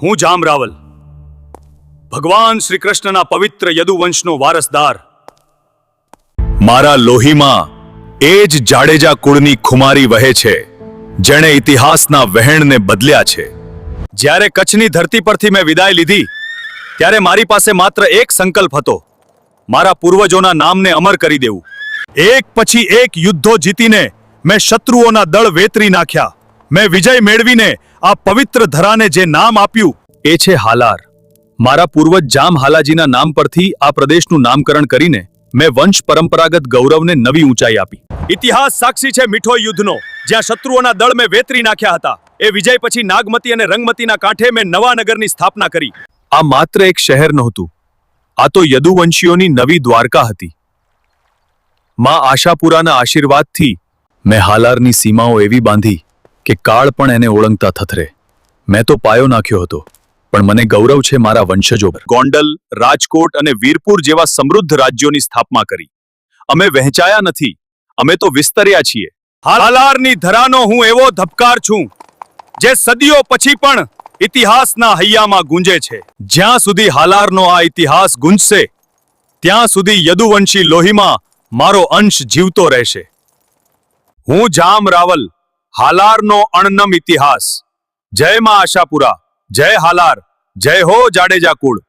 હું જામ રાવલ, ભગવાન શ્રી કૃષ્ણના પવિત્ર યદુવંશનો વારસદાર. મારા લોહીમાં એ જ જાડેજા કુળની ખુમારી વહે છે, જેણે ઇતિહાસના વહેણને બદલ્યા છે. જ્યારે કચ્છની ધરતી પરથી મેં વિદાય લીધી, ત્યારે મારી પાસે માત્ર એક સંકલ્પ હતો: મારા પૂર્વજોના નામને અમર કરી દેવું. એક પછી એક યુદ્ધો જીતીને મેં શત્રુઓના દળ વેતરી નાખ્યા. મેં વિજય મેળવીને આ પવિત્ર ધરાને જે નામ આપ્યું એ છે હાલાર. મારા પૂર્વજ જામ હાલાજીના નામ પરથી આ પ્રદેશનું નામકરણ કરીને મેં વંશ પરંપરાગત ગૌરવને નવી ઊંચાઈ આપી. ઇતિહાસ સાક્ષી છે મીઠોઈ યુદ્ધનો, જ્યાં શત્રુઓના દળ મેં વેતરી નાખ્યા હતા. એ વિજય પછી નાગમતી અને રંગમતીના કાંઠે મેં નવા નગરની સ્થાપના કરી. આ માત્ર એક શહેર નહોતું, આ તો યદુવંશીઓની નવી દ્વારકા હતી. માં આશાપુરાના આશીર્વાદથી મેં હાલારની સીમાઓ એવી બાંધી કે કાળ પણ એને ઓળંગતા થથરે. મેં તો પાયો નાખ્યો હતો, પણ મને ગૌરવ છે મારા વંશજો પર. ગોંડલ, રાજકોટ અને વીરપુર જેવા સમૃદ્ધ રાજ્યોની સ્થાપના કરી. અમે વહેંચાયા નથી, અમે તો વિસ્તર્યા છીએ. હાલારની ધરાનો હું એવો ધબકાર છું જે સદીઓ પછી પણ ઇતિહાસના હૈયામાં ગુંજે છે. જ્યાં સુધી હાલારનો આ ઇતિહાસ ગુંજશે, ત્યાં સુધી યદુવંશી લોહીમાં મારો અંશ જીવતો રહેશે. હું જામ રાવલ, હાલારનો અણનમ ઇતિહાસ. જય માં આશાપુરા, જય હાલાર, જય હો જાડેજા કુળ.